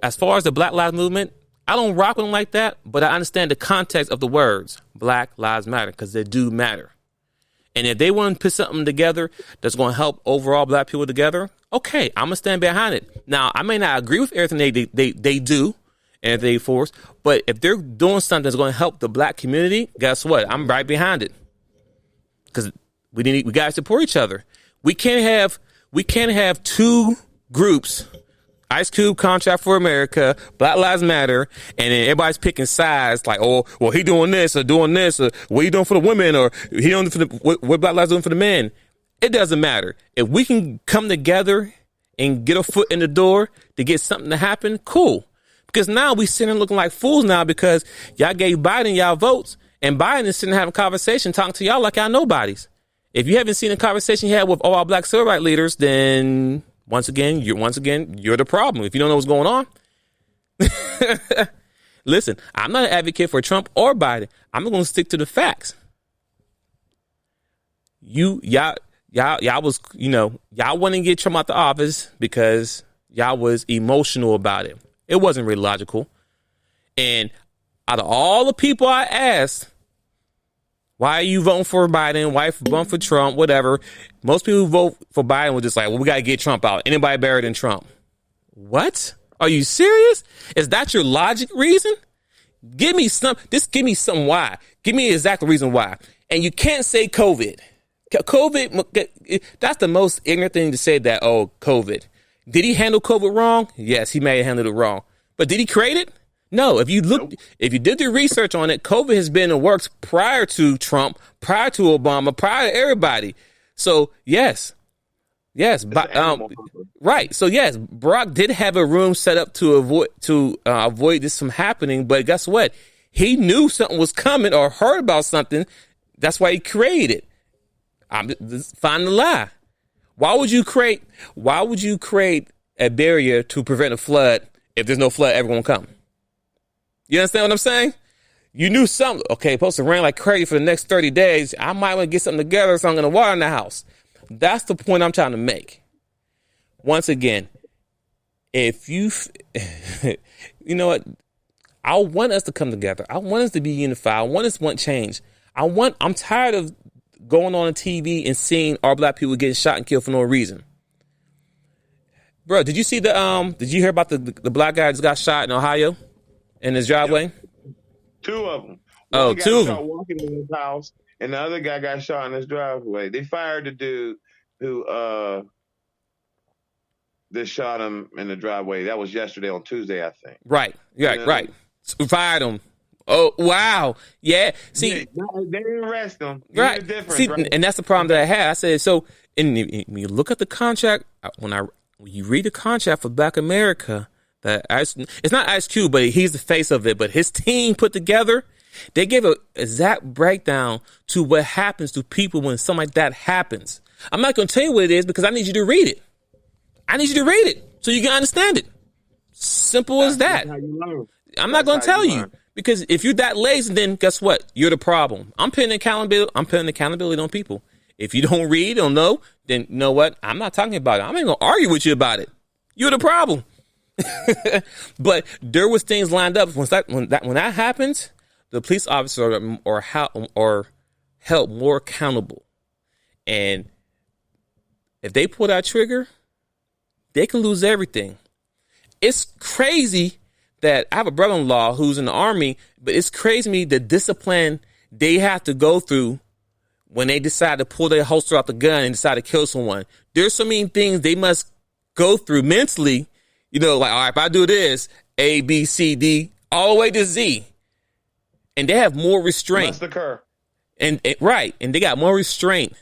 As far as the Black Lives Movement, I don't rock with them like that, but I understand the context of the words Black Lives Matter because they do matter. And if they want to put something together that's going to help overall Black people together, okay, I'm gonna stand behind it. Now, I may not agree with everything they do and they force, but if they're doing something that's going to help the Black community, guess what? I'm right behind it because we got to support each other. We can't have two groups, Ice Cube, Contract for America, Black Lives Matter, and then everybody's picking sides like, oh, well, he doing this, or what he doing for the women, or he doing for what Black Lives doing for the men. It doesn't matter. If we can come together and get a foot in the door to get something to happen, cool. Because now we sitting looking like fools now because y'all gave Biden y'all votes, and Biden is sitting having a conversation talking to y'all like y'all nobodies. If you haven't seen a conversation he had with all our Black civil rights leaders, then once again, you're the problem. If you don't know what's going on, listen, I'm not an advocate for Trump or Biden. I'm going to stick to the facts. Y'all was, y'all wanted to get Trump out the office because y'all was emotional about it. It wasn't really logical. And out of all the people I asked, why are you voting for Biden? Why voting for Trump? Whatever. Most people who vote for Biden were just like, well, we got to get Trump out. Anybody better than Trump? What? Are you serious? Is that your logic reason? Give me some why. Give me the exact reason why. And you can't say COVID. COVID, that's the most ignorant thing to say that, oh, COVID. Did he handle COVID wrong? Yes, he may have handled it wrong. But did he create it? No, if you did the research on it, COVID has been in the works prior to Trump, prior to Obama, prior to everybody. So yes, right. So yes, Barack did have a room set up to avoid this from happening. But guess what? He knew something was coming or heard about something. That's why he created it. I'm just finding the lie. Why would you create a barrier to prevent a flood if there's no flood ever going to come? You understand what I'm saying? You knew something. Okay, it's supposed to rain like crazy for the next 30 days. I might want to get something together so I'm going to water in the house. That's the point I'm trying to make. Once again, if you know what? I want us to come together. I want us to be unified. I want us to want change. I'm tired of going on TV and seeing our Black people getting shot and killed for no reason. Bro, did you hear about the Black guy that just got shot in Ohio? In his driveway? Two of them. Oh, two of them. Walking in his house, and the other guy got shot in his driveway. They fired the dude who that shot him in the driveway. That was yesterday on Tuesday, I think. Right. Yeah, right. So fired him. Oh, wow. Yeah. See, they didn't arrest him. Right. See, right? And that's the problem that I had. I said, so, and when you look at the contract, when you read the contract for Black America, it's not Ice Cube, but he's the face of it. But his team put together, they gave an exact breakdown to what happens to people when something like that happens. I'm not going to tell you what it is because I need you to read it. I need you to read it so you can understand it. Simple as that. I'm not going to tell you Because if you're that lazy, then guess what? You're the problem. I'm putting accountability on people. If you don't read, don't know, then you know what? I'm not talking about it. I'm not going to argue with you about it. You're the problem. But there was things lined up. When that happens, the police officer are held more accountable. And if they pull that trigger, they can lose everything. It's crazy that I have a brother-in-law who's in the Army, but it's crazy to me the discipline they have to go through when they decide to pull their holster out the gun and decide to kill someone. There's so many things they must go through mentally. You know, like, all right, if I do this, A, B, C, D, all the way to Z. And they have more restraint. Must occur. And right. And they got more restraint.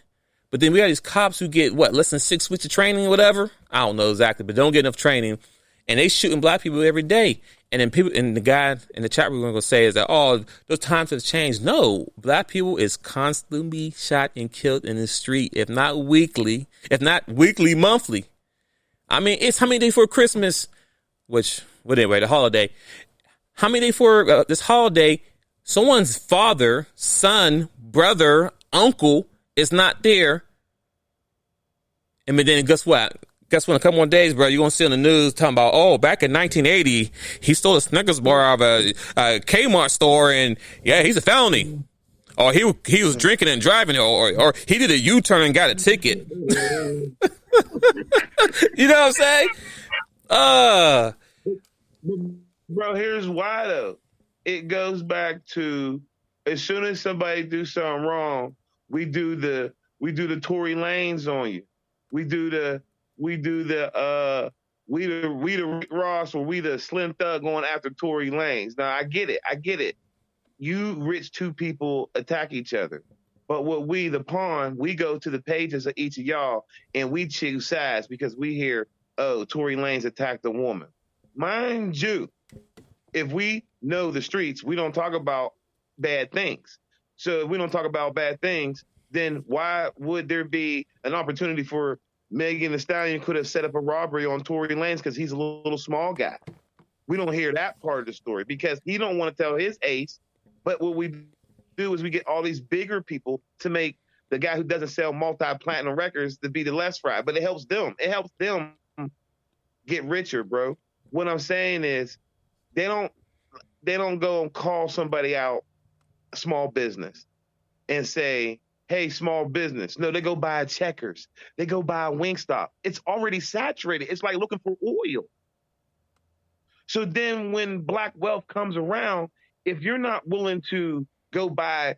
But then we got these cops who get, less than 6 weeks of training or whatever? I don't know exactly, but don't get enough training. And they shooting black people every day. And then the guy in the chat room going to say is that, those times have changed. No, black people is constantly shot and killed in the street, if not weekly, monthly. I mean, it's how many days for Christmas, anyway, the holiday. How many days for this holiday, someone's father, son, brother, uncle is not there. And then guess what? Guess what? In a couple more days, bro, you're going to see on the news talking about, back in 1980, he stole a Snickers bar out of a Kmart store, and yeah, he's a felony. Or he was drinking and driving, or he did a U-turn and got a ticket. You know what I'm saying? Bro, here's why though. It goes back to, as soon as somebody do something wrong, we do the Tory Lanez on you. We the Rick Ross, or we the Slim Thug going after Tory Lanez. Now I get it. You rich two people attack each other. But what we, the pawn, we go to the pages of each of y'all and we choose sides because we hear, Tory Lanez attacked a woman. Mind you, if we know the streets, we don't talk about bad things. So if we don't talk about bad things, then why would there be an opportunity for Megan Thee Stallion could have set up a robbery on Tory Lanez because he's a little small guy? We don't hear that part of the story because he don't want to tell his ace. But what we do is we get all these bigger people to make the guy who doesn't sell multi-platinum records to be the less fried. But it helps them. It helps them get richer, bro. What I'm saying is they don't go and call somebody out, small business, and say, hey, small business. No, they go buy a Checkers. They go buy a Wingstop. It's already saturated. It's like looking for oil. So then when black wealth comes around, if you're not willing to go buy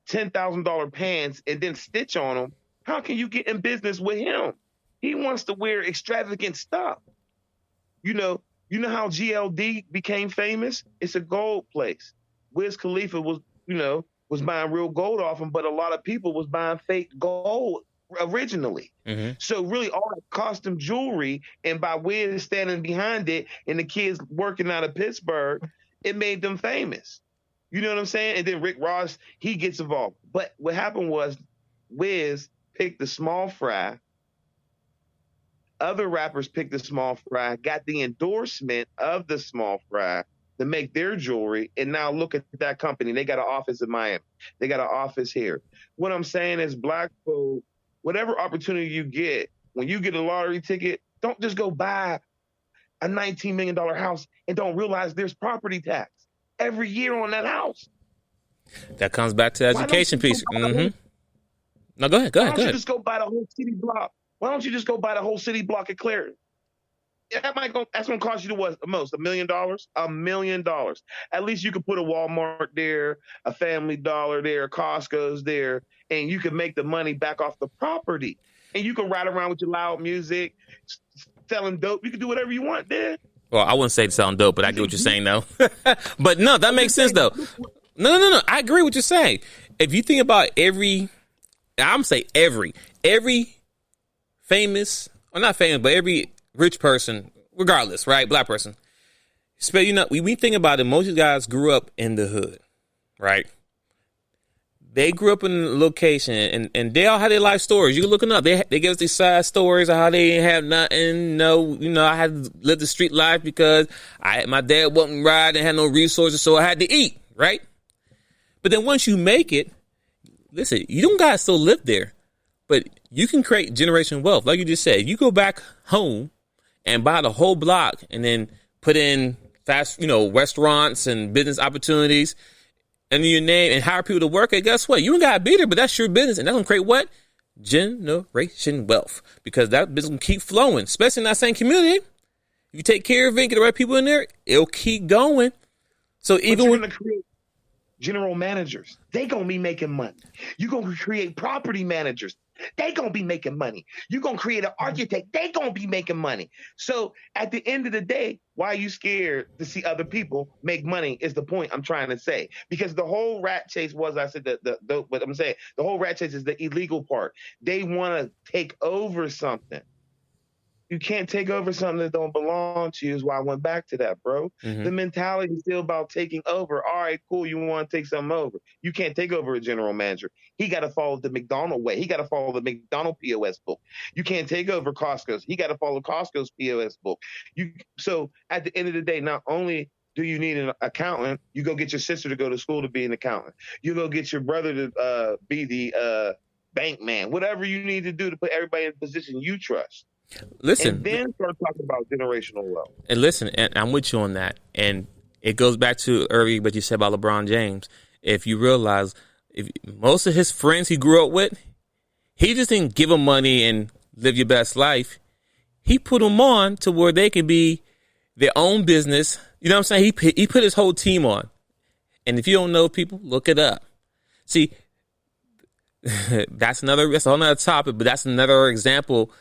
$10,000 pants and then stitch on them, how can you get in business with him? He wants to wear extravagant stuff. You know how GLD became famous? It's a gold place. Wiz Khalifa was buying real gold off him, but a lot of people was buying fake gold originally. Mm-hmm. So really all that custom jewelry, and by Wiz standing behind it and the kids working out of Pittsburgh, it made them famous. You know what I'm saying? And then Rick Ross, he gets involved. But what happened was Wiz picked the small fry. Other rappers picked the small fry, got the endorsement of the small fry to make their jewelry. And now look at that company. They got an office in Miami. They got an office here. What I'm saying is black folk, whatever opportunity you get, when you get a lottery ticket, don't just go buy a $19 million house and don't realize there's property tax every year on that house. That comes back to the education piece. Mm-hmm. No, go ahead. Why don't you just go buy the whole city block? Why don't you just go buy the whole city block at Clarendon? That's going to cost you the most? $1 million? $1 million. At least you could put a Walmart there, a Family Dollar there, Costco's there, and you can make the money back off the property. And you can ride around with your loud music, selling dope. You can do whatever you want there. Well, I wouldn't say sound dope, but I get what you're saying, though. But no, that makes sense, though. No. I agree with what you're saying. If you think about every famous, or not famous, but every rich person, regardless, right? Black person. When we think about it, most of you guys grew up in the hood, right? They grew up in a location, and they all had their life stories. You can look them up. They give us these side stories of how they didn't have nothing. I had to live the street life because my dad wasn't right and had no resources, so I had to eat, right? But then once you make it, listen, you don't got to still live there, but you can create generational wealth. Like you just said, you go back home and buy the whole block and then put in fast, restaurants and business opportunities and your name and hire people to work at, guess what? You ain't got to be there, but that's your business. And that's going to create what? Generation wealth. Because that business will keep flowing, especially in that same community. If you take care of it, get the right people in there, it'll keep going. So even when general managers, they gonna be making money. You're gonna create property managers, they gonna be making money. You're gonna create an architect, they gonna be making money. So at the end of the day, why are you scared to see other people make money is the point I'm trying to say. Because the whole rat chase was, I said, what I'm saying, the whole rat chase is the illegal part. They want to take over something. You can't take over something that don't belong to you is why I went back to that, bro. Mm-hmm. The mentality is still about taking over. All right, cool. You want to take something over. You can't take over a general manager. He got to follow the McDonald way. He got to follow the McDonald POS book. You can't take over Costco's. He got to follow Costco's POS book. So at the end of the day, not only do you need an accountant, you go get your sister to go to school to be an accountant. You go get your brother to be the bank man. Whatever you need to do to put everybody in a position you trust. Listen, and then start talking about generational wealth. And listen, and I'm with you on that. And it goes back to earlier what you said about LeBron James. If you realize, if most of his friends he grew up with, he just didn't give them money and live your best life. He put them on to where they could be their own business. You know what I'm saying? He put his whole team on. And if you don't know people, look it up. See, that's a whole nother topic, but that's another example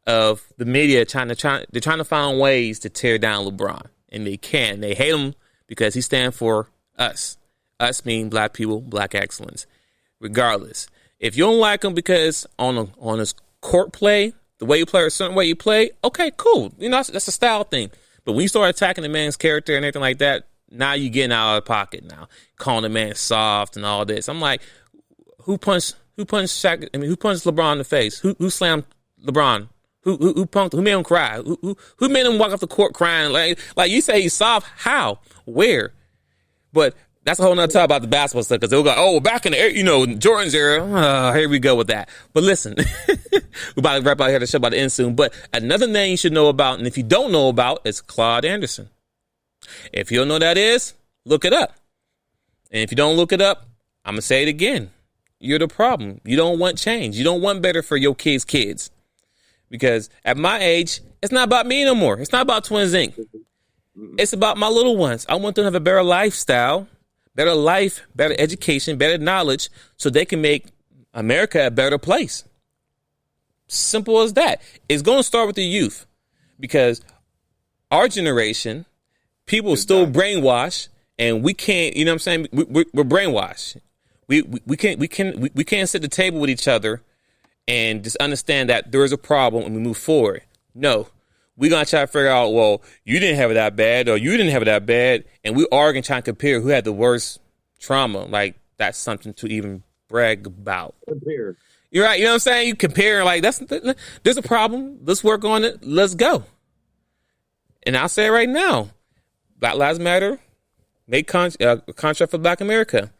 of the media trying to find ways to tear down LeBron, and they can. They hate him because he stands for us. Us mean black people, black excellence. Regardless, if you don't like him because on his court play, the way you play, or a certain way you play, okay, cool. That's a style thing. But when you start attacking the man's character and everything like that, now you're getting out of pocket. Now calling the man soft and all this. I'm like, who punched Shaq? I mean, who punched LeBron in the face? Who slammed LeBron? Who punked? Who made him cry? Who made him walk off the court crying? Like you say, he's soft. How? Where? But that's a whole nother talk about the basketball stuff, because they'll go, oh, back in the Jordan's era. Here we go with that. But listen, we're about to wrap out here the show about to end soon. But another name you should know about, and if you don't know about, is Claude Anderson. If you don't know who that is, look it up. And if you don't look it up, I'm gonna say it again. You're the problem. You don't want change. You don't want better for your kids. Because at my age, it's not about me no more. It's not about Twinsinc. It's about my little ones. I want them to have a better lifestyle, better life, better education, better knowledge, so they can make America a better place. Simple as that. It's going to start with the youth, because our generation, people still brainwash, and we can't. You know what I'm saying? We're brainwashed. We can't sit at the table with each other and just understand that there is a problem and we move forward. No, we're going to try to figure out, well, you didn't have it that bad, or you didn't have it that bad. And we are going to try and compare who had the worst trauma. Like, that's something to even brag about. Compare. You're right. You know what I'm saying? You compare, like, there's a problem. Let's work on it. Let's go. And I'll say it right now. Black Lives Matter. Make a contract for Black America.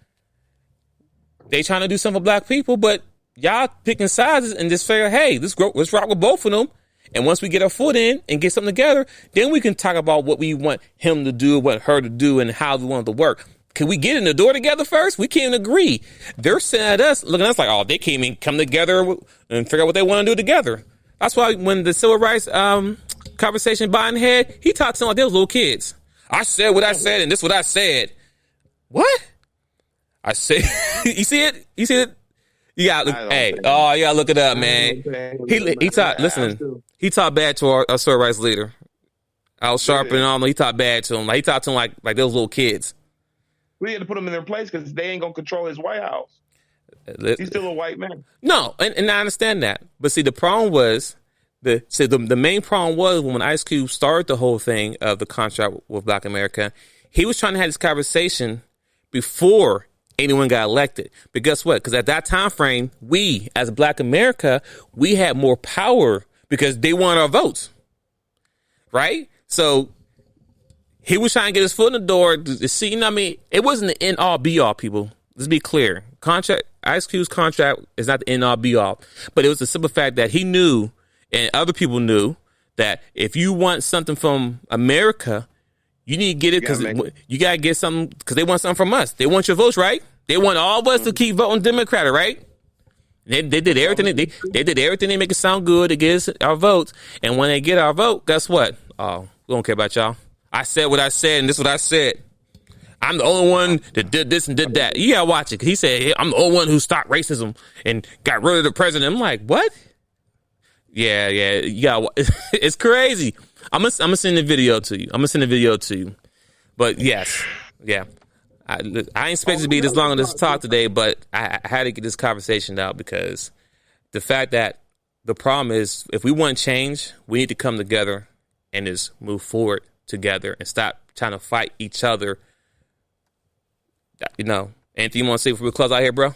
They trying to do something for black people, but y'all picking sides and just figure, hey, let's rock with both of them. And once we get our foot in and get something together, then we can talk about what we want him to do, what her to do, and how we want it to work. Can we get in the door together first? We can't agree. They're sitting at us, looking at us like, oh, they can't even come together and figure out what they want to do together. That's why when the civil rights conversation Biden had, he talked to them like they was little kids. I said what I said, and this is what I said. What? I said, you see it? You see it? You got, hey, oh, yeah, look it up, man. He taught, listen, he taught bad to our civil rights leader. Al Sharpton and all, he taught bad to him. Like, he talked to him like those little kids. We had to put him in their place because they ain't going to control his White House. He's still a white man. No, and I understand that. But see, the problem was, the main problem was when Ice Cube started the whole thing of the contract with Black America, he was trying to have this conversation before anyone got elected. But guess what? Because at that time frame, we, as Black America, we had more power because they wanted our votes. Right? So he was trying to get his foot in the door to see, you know what I mean? It wasn't the end all be all, people. Let's be clear. Ice Cube's contract is not the end all be all. But it was the simple fact that he knew, and other people knew, that if you want something from America, you need to get it because you got to get something because they want something from us. They want your votes, right? They want all of us to keep voting Democratic, right? They did everything. They did everything. They make it sound good to get us our votes. And when they get our vote, guess what? Oh, we don't care about y'all. I said what I said, and this is what I said. I'm the only one that did this and did that. You gotta watch it. He said, hey, I'm the only one who stopped racism and got rid of the president. I'm like, what? Yeah. You got. It's crazy. I'm gonna send the video to you. But yes, yeah. I ain't expected to be this long on this talk today, but I had to get this conversation out because the fact that the problem is if we want change, we need to come together and just move forward together and stop trying to fight each other. You know, anything you want to say before we close out here, bro?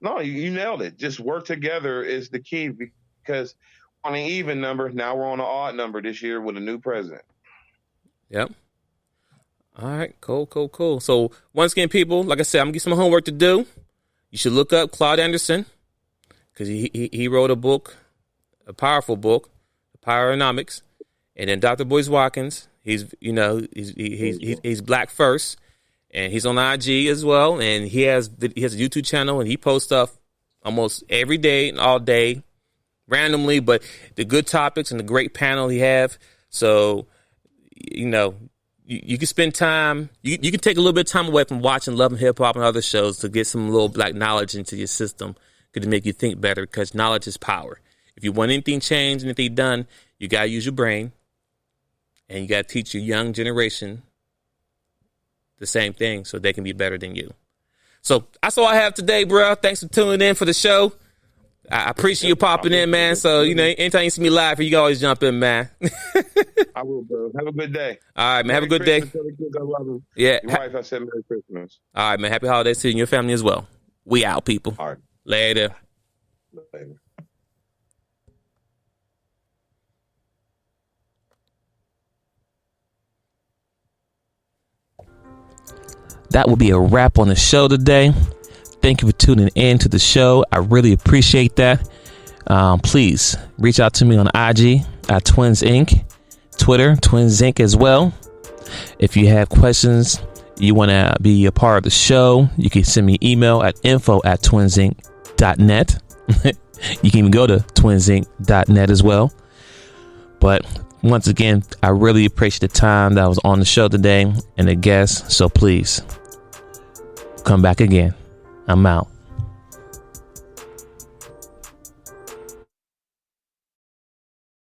No, you nailed it. Just work together is the key because on an even number, now we're on an odd number this year with a new president. Yep. All right, cool. So once again, people, like I said, I'm gonna get some homework to do. You should look up Claude Anderson because he wrote a book, a powerful book, Poweronomics, and then Dr. Boyce Watkins. He's Black First, and he's on IG as well, and he has a YouTube channel, and he posts stuff almost every day and all day, randomly, but the good topics and the great panel he have. So, you know. You can spend time. You can take a little bit of time away from watching Love and Hip Hop and other shows to get some little Black knowledge into your system. Could make you think better because knowledge is power. If you want anything changed, anything done, you gotta use your brain, and you gotta teach your young generation the same thing so they can be better than you. So that's all I have today, bro. Thanks for tuning in for the show. I appreciate you popping in, man. So, you know, anytime you see me live, you can always jump in, man. I will, bro. Have a good day. All right, man. Have a good day. Tell the kids I love them. Yeah. Your wife, I said Merry Christmas. All right, man. Happy holidays to you and your family as well. We out, people. All right. Later. That will be a wrap on the show today. Thank you for tuning in to the show. I really appreciate that. Please reach out to me on IG at Twinsinc, Twitter, Twinsinc as well. If you have questions, you want to be a part of the show, you can send me email at info@twinsinc.net. You can even go to twinsinc.net as well. But once again, I really appreciate the time that I was on the show today and the guests. So please come back again. I'm out.